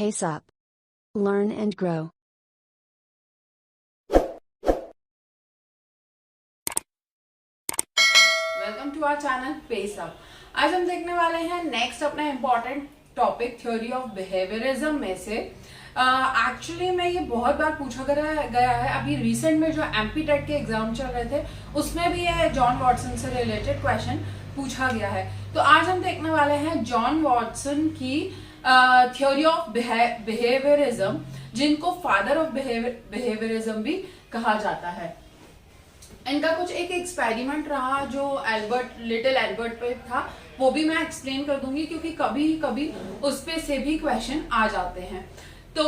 Pace Up. Learn and grow. Welcome to our channel Pace Up. आज हम देखने वाले हैं नेक्स्ट अपना important topic theory of behaviourism में से। एक्चुअली में ये बहुत बार पूछा गया है। अभी रिसेंट में जो एमपी टेट के एग्जाम चल रहे थे उसमें भी ये जॉन वॉटसन से रिलेटेड क्वेश्चन पूछा गया है। तो आज हम देखने वाले हैं जॉन वॉटसन की थ्योरी ऑफ बिहेवियरिज्म, जिनको फादर ऑफ बिहेवियरिज्म भी कहा जाता है। इनका कुछ एक एक्सपेरिमेंट रहा जो लिटिल एल्बर्ट पे था, वो भी मैं एक्सप्लेन कर दूंगी क्योंकि कभी कभी उस पे से भी क्वेश्चन आ जाते हैं। तो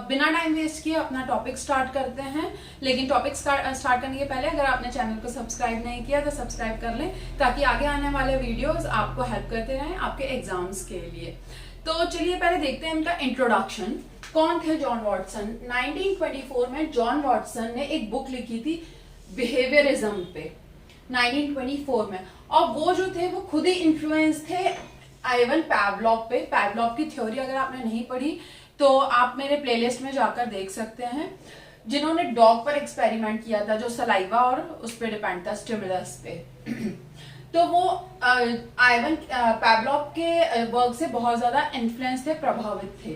बिना टाइम वेस्ट किए अपना टॉपिक स्टार्ट करते हैं। लेकिन टॉपिक स्टार्ट करने के पहले अगर आपने चैनल को सब्सक्राइब नहीं किया तो सब्सक्राइब कर लें, ताकि आगे आने वाले वीडियोस आपको हेल्प करते रहें आपके एग्जाम्स के लिए। तो चलिए पहले देखते हैं इनका इंट्रोडक्शन। कौन थे जॉन वॉटसन? 1924 में जॉन वॉटसन ने एक बुक लिखी थी बिहेवियरिज्म पे, 1924 में। और वो जो थे वो खुद ही इन्फ्लुएंस थे आइवन पैवलॉव पे। पैवलॉव की थ्योरी अगर आपने नहीं पढ़ी तो आप मेरे प्लेलिस्ट में जाकर देख सकते हैं, जिन्होंने डॉग पर एक्सपेरिमेंट किया था, जो सलाइवा और उस पर डिपेंड था, स्टिमुलस पे। तो वो आइवन पैवलॉव के वर्क से बहुत ज्यादा इन्फ्लुएंस थे, प्रभावित थे।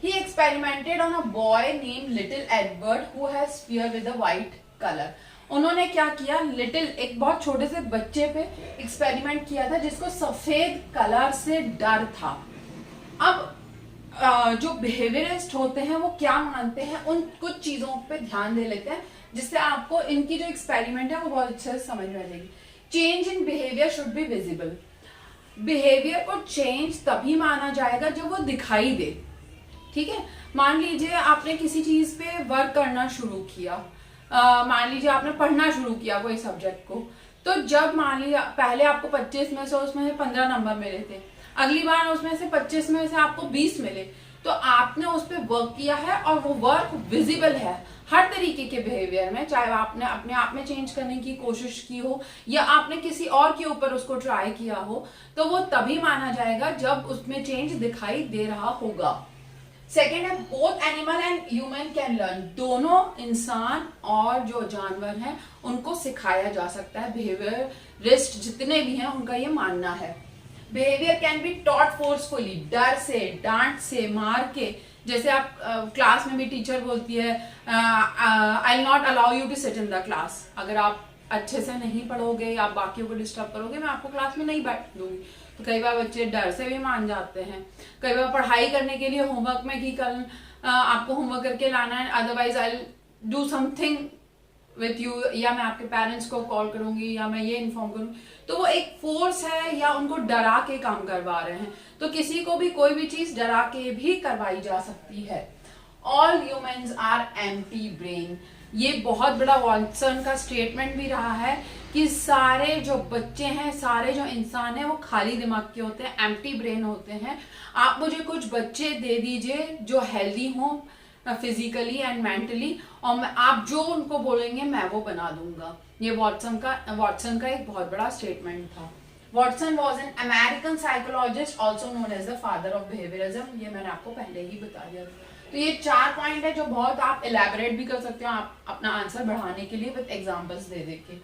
He experimented on a boy name little Edward who has sphere with a white colour. उन्होंने क्या किया, एक बहुत छोटे से बच्चे पे एक्सपेरिमेंट किया था जिसको सफेद कलर से डर था। अब जो बिहेवियरिस्ट होते हैं वो क्या मानते हैं, उन कुछ चीजों पे ध्यान दे लेते हैं जिससे आपको इनकी जो एक्सपेरिमेंट है वो बहुत अच्छे से समझ में आ जाएगी। Change in behaviour should be visible. Behaviour को चेंज तभी माना जाएगा जब वो दिखाई दे। ठीक है, मान लीजिए आपने किसी चीज पे वर्क करना शुरू किया, मान लीजिए आपने पढ़ना शुरू किया कोई सब्जेक्ट को, तो जब मान लीजिए पहले आपको 25 में से उसमें से 15 नंबर मिले थे, अगली बार उसमें से 25 में से आपको 20 मिले, तो आपने उस पर वर्क किया है और वो वर्क विजिबल है हर तरीके के बिहेवियर में। चाहे आपने अपने आप में चेंज करने की कोशिश की हो या आपने किसी और के ऊपर उसको ट्राई किया हो, तो वो तभी माना जाएगा जब उसमें चेंज दिखाई दे रहा होगा। सेकेंड है, both animal and human can learn. दोनों इंसान और जो जानवर हैं उनको सिखाया जा सकता है। बिहेवियरिस्ट जितने भी हैं उनका ये मानना है। Behaviour can be taught forcefully, डर से, डांट से, मार के। जैसे आप क्लास में भी टीचर बोलती है I will not allow you to sit in the class. अगर आप अच्छे से नहीं पढ़ोगे या बाकियों को डिस्टर्ब करोगे, मैं आपको क्लास में नहीं बैठ दूंगी। तो कई बार बच्चे डर से भी मान जाते हैं। कई बार पढ़ाई करने के लिए होमवर्क में कि कल आपको होमवर्क करके लाना है, otherwise I do something with you, या मैं आपके पेरेंट्स को कॉल करूंगी या मैं ये इन्फॉर्म करूंगी। तो वो एक फोर्स है या उनको डरा के काम करवा रहे हैं। तो किसी को भी कोई भी चीज डरा के भी करवाई जा सकती है। All humans are empty brain. ये बहुत बड़ा वॉटसन का स्टेटमेंट भी रहा है कि सारे जो बच्चे हैं, सारे जो इंसान हैं वो खाली दिमाग के होते हैं, एम्प्टी ब्रेन होते हैं। आप मुझे कुछ बच्चे दे दीजिए जो हेल्दी हों फिजिकली एंड मेंटली, और आप जो उनको बोलेंगे मैं वो बना दूंगा। ये वॉटसन का एक बहुत बड़ा स्टेटमेंट था। Watson was an American psychologist also known as the father of behaviourism. ये मैंने आपको पहले ही बता दिया। तो ये 4 पॉइंट है जो बहुत आप इलेबोरेट भी कर सकते हो आप अपना आंसर बढ़ाने के लिए विद एग्जांपल्स दे के।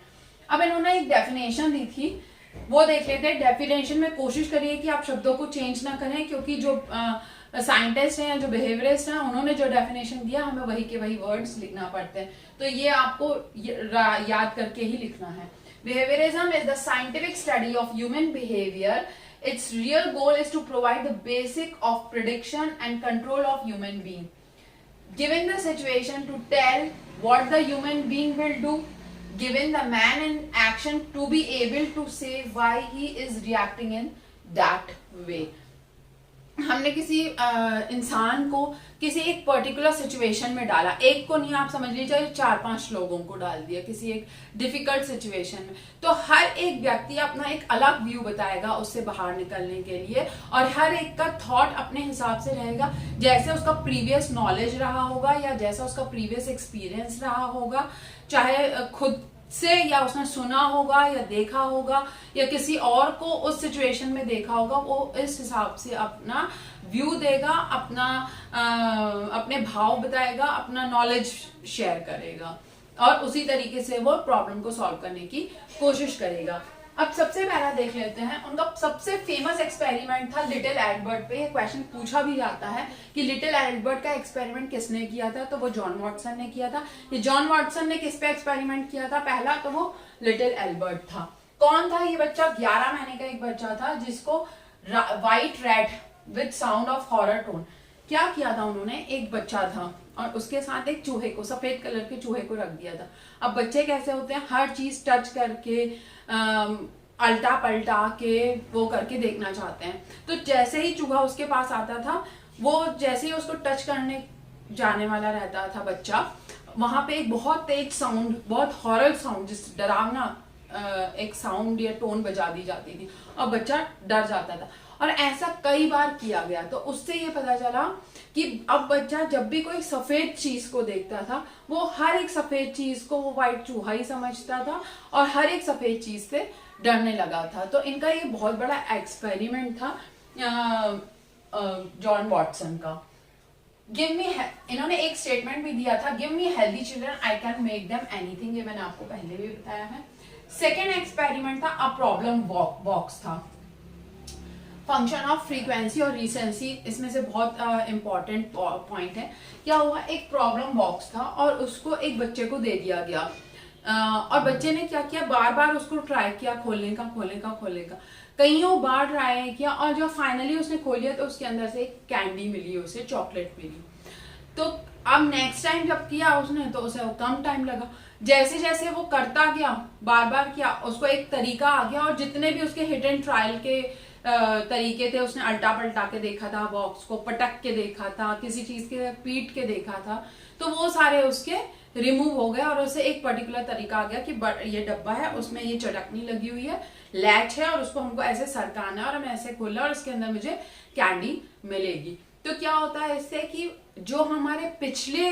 अब इन्होंने एक डेफिनेशन दी थी, वो देख लेते हैं। डेफिनेशन में कोशिश करिए कि आप शब्दों को चेंज ना करें, क्योंकि जो साइंटिस्ट हैं, जो बिहेवियरिस्ट हैं, उन्होंने जो डेफिनेशन दिया हमें वही के वही वर्ड्स लिखना पड़ते हैं। तो ये आपको याद करके ही लिखना है। Behaviourism is the scientific study of human behaviour. Its real goal is to provide the basic of prediction and control of human being. Given the situation, to tell what the human being will do. Given the man in action, to be able to say why he is reacting in that way. हमने किसी इंसान को किसी एक particular situation में डाला, एक को नहीं, आप समझ लीजिए 4-5 लोगों को डाल दिया किसी एक डिफिकल्ट सिचुएशन में। तो हर एक व्यक्ति अपना एक अलग व्यू बताएगा उससे बाहर निकलने के लिए, और हर एक का थॉट अपने हिसाब से रहेगा, जैसे उसका प्रीवियस नॉलेज रहा होगा या जैसा उसका प्रीवियस एक्सपीरियंस रहा होगा। चाहे खुद से, या उसने सुना होगा या देखा होगा या किसी और को उस सिचुएशन में देखा होगा, वो इस हिसाब से अपना व्यू देगा, अपने भाव बताएगा, अपना नॉलेज शेयर करेगा और उसी तरीके से वो प्रॉब्लम को सॉल्व करने की कोशिश करेगा। अब सबसे पहला देख लेते हैं, उनका सबसे फेमस एक्सपेरिमेंट था लिटिल एल्बर्ट पे। क्वेश्चन पूछा भी जाता है कि लिटिल एल्बर्ट का एक्सपेरिमेंट किसने किया था, तो वो जॉन वॉटसन ने किया था। ये जॉन वॉटसन ने किस पे एक्सपेरिमेंट किया था पहला, तो वो लिटिल एल्बर्ट था। कौन था ये बच्चा? 11 महीने का एक बच्चा था जिसको white rat with sound of horror tone, क्या किया था उन्होंने, एक बच्चा था और उसके साथ एक चूहे को, सफेद कलर के चूहे को रख दिया था। अब बच्चे कैसे होते हैं, हर चीज टच करके अल्टा पलटा के वो करके देखना चाहते हैं। तो जैसे ही चूहा उसके पास आता था, वो जैसे ही उसको टच करने जाने वाला रहता था बच्चा, वहां पे एक बहुत तेज साउंड, बहुत हॉरर साउंड, जिस डरावना एक साउंड या टोन बजा दी जाती थी और बच्चा डर जाता था। और ऐसा कई बार किया गया, तो उससे ये पता चला कि अब बच्चा जब भी कोई सफेद चीज को देखता था, वो हर एक सफेद चीज को वो व्हाइट चूहा ही समझता था और हर एक सफेद चीज से डरने लगा था। तो इनका ये बहुत बड़ा एक्सपेरिमेंट था जॉन वॉटसन का। इन्होंने एक स्टेटमेंट भी दिया था, give me healthy children I can make them anything, ये मैंने आपको पहले भी बताया है। सेकेंड एक्सपेरिमेंट था अ प्रॉब्लम बॉक्स था। फंक्शन ऑफ फ्रीक्वेंसी और रिसेंसी इसमें से बहुत इंपॉर्टेंट पॉइंट है। क्या हुआ, एक प्रॉब्लम बॉक्स था और उसको एक बच्चे को दे दिया गया और बच्चे ने क्या किया, बार बार उसको ट्राई किया खोलने का, कईयों बार ट्राई किया और जब फाइनली उसने खोल लिया तो उसके अंदर से एक कैंडी मिली, उसे चॉकलेट मिली। तो अब नेक्स्ट टाइम जब किया उसने तो उसे कम टाइम लगा, जैसे जैसे वो करता गया, बार बार किया, उसको एक तरीका आ गया और जितने भी उसके हिट एंड ट्रायल के तरीके थे, उसने अल्टा पलटा के देखा था, बॉक्स को पटक के देखा था, किसी चीज के पीट के देखा था, तो वो सारे उसके रिमूव हो गए और उसे एक पर्टिकुलर तरीका आ गया कि ये डब्बा है, उसमें ये चटकनी लगी हुई है, लैच है और उसको हमको ऐसे सरकाना है और हमें ऐसे खोलना और इसके अंदर मुझे कैंडी मिलेगी। तो क्या होता है इससे कि जो हमारे पिछले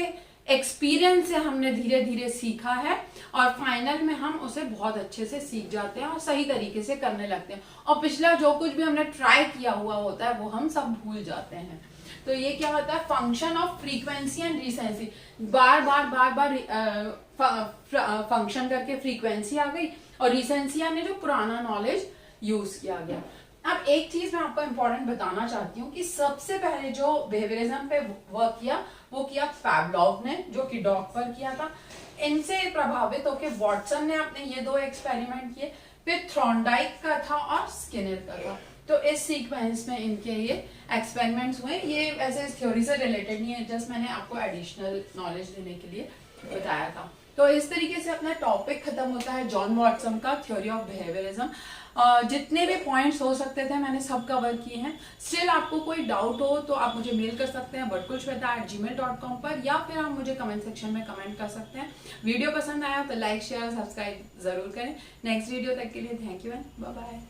एक्सपीरियंस से हमने धीरे धीरे सीखा है और फाइनल में हम उसे बहुत अच्छे से सीख जाते हैं और सही तरीके से करने लगते हैं, और पिछला जो कुछ भी हमने ट्राई किया हुआ होता है वो हम सब भूल जाते हैं। तो ये क्या होता है, function of frequency and recency, bar bar function करके फ्रीक्वेंसी आ गई और रिसेंसी यानी जो पुराना नॉलेज यूज किया गया। अब एक चीज मैं आपको इंपॉर्टेंट बताना चाहती हूँ कि सबसे पहले जो बिहेवियरिज्म पे वर्क किया वो किया पैवलोव ने, जो कि डॉग पर किया था। इनसे प्रभावित होकर वॉटसन ने अपने ये 2 एक्सपेरिमेंट किए, फिर थ्रॉन्डाइक का था और स्किनर का था। तो इस सीक्वेंस में इनके ये एक्सपेरिमेंट्स हुए। ये वैसे इस थ्योरी से रिलेटेड नहीं है, जस्ट मैंने आपको एडिशनल नॉलेज देने के लिए बताया था। तो इस तरीके से अपना टॉपिक खत्म होता है जॉन वॉटसन का थ्योरी ऑफ बिहेवियरिज्म। जितने भी पॉइंट्स हो सकते थे मैंने सब कवर किए हैं। स्टिल आपको कोई डाउट हो तो आप मुझे मेल कर सकते हैं bhatkulshweta@gmail.com पर, या फिर आप मुझे कमेंट सेक्शन में कमेंट कर सकते हैं। वीडियो पसंद आया तो लाइक शेयर सब्सक्राइब जरूर करें। नेक्स्ट वीडियो तक के लिए thank you and bye bye.